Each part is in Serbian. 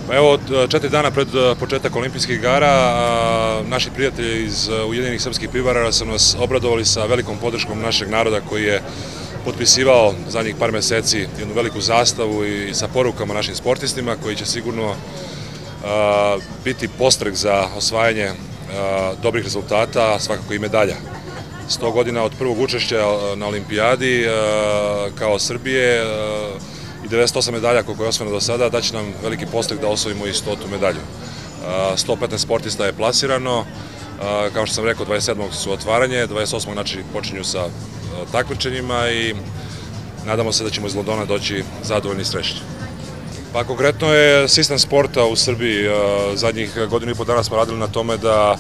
Pa evo, 4 dana pred početak olimpijskih igara, naši prijatelji iz Ujedinjenih srpskih pivara su nas obradovali sa velikom podrškom našeg naroda koji je potpisivao zadnjih par meseci jednu veliku zastavu i sa porukama našim sportistima koji će sigurno biti postrek za osvajanje dobrih rezultata, svakako i medalja. 100 godina od prvog učešća na olimpijadi kao Srbije i 98 medalja koliko je osvojeno do sada, daće nam veliki postrek da osvojimo i 100. medalju. 115 sportista je plasirano, kao što sam rekao 27. su otvaranje, 28. znači počinju sa takmičenjima i nadamo se da ćemo iz Londona doći zadovoljni i srećni. Pa konkretno je sistem sporta u Srbiji, zadnjih godinu i po dana smo radili na tome da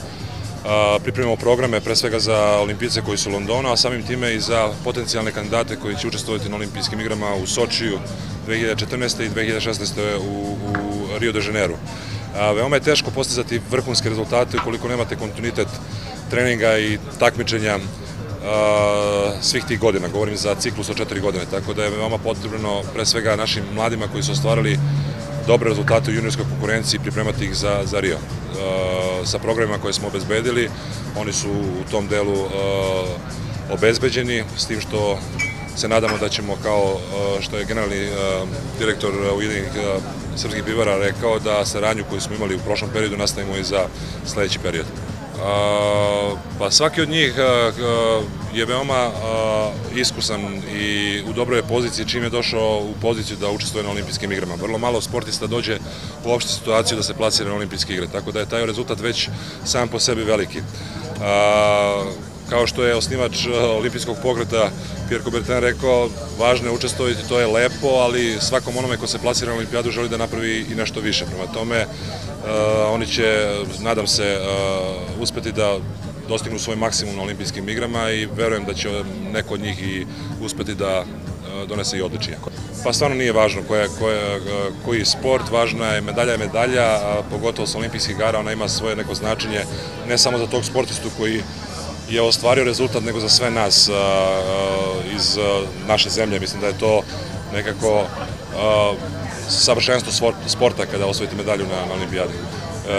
pripremimo programe pre svega za olimpijce koji su u Londonu, a samim time i za potencijalne kandidate koji će učestvovati na olimpijskim igrama u Sočiju 2014. i 2016. u Rio de Janeiru. Veoma je teško postizati vrhunske rezultate ukoliko nemate kontinuitet treninga i takmičenja svih tih godina, govorim za ciklus od 4 godine, tako da je veoma potrebno pre svega našim mladima koji su ostvarili dobre rezultate u juniorskoj konkurenciji pripremati ih za Rio. Sa programima koje smo obezbedili, oni su u tom delu obezbeđeni, s tim što se nadamo da ćemo, kao što je generalni direktor Ujedinjenih srpskih pivara rekao, da saradnju koju smo imali u prošlom periodu nastavimo i za sledeći period. Pa svaki od njih je veoma iskusan i u dobroj poziciji čim je došao u poziciju da učestvuje na olimpijskim igrama. Vrlo malo sportista dođe u opštu situaciju da se plasira na olimpijske igre, tako da je taj rezultat već sam po sebi veliki. Kao što je osnivač olimpijskog pokreta Pierre Coubertin rekao, važno je učestvovati, to je lepo, ali svakom onome ko se plasira na olimpijadu želi da napravi i nešto više. Prema tome, oni će, nadam se, uspeti da dostignu svoj maksimum na olimpijskim igrama i verujem da će neko od njih i uspeti da donese i odličije. Pa stvarno nije važno koji sport, važna je medalja, pogotovo sa olimpijskih igara, ona ima svoje neko značenje, ne samo za tog sportistu koji je ostvario rezultat, nego za sve nas iz naše zemlje. Mislim da je to nekako savršenstvo sporta kada osvojite medalju na olimpijadi.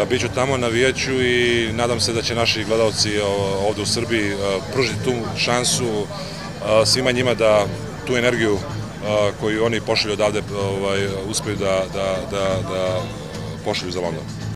Biću tamo, navijaću i nadam se da će naši gledalci ovde u Srbiji pružiti tu šansu svima njima da tu energiju koju oni pošalju odavde uspeju da pošalju za London.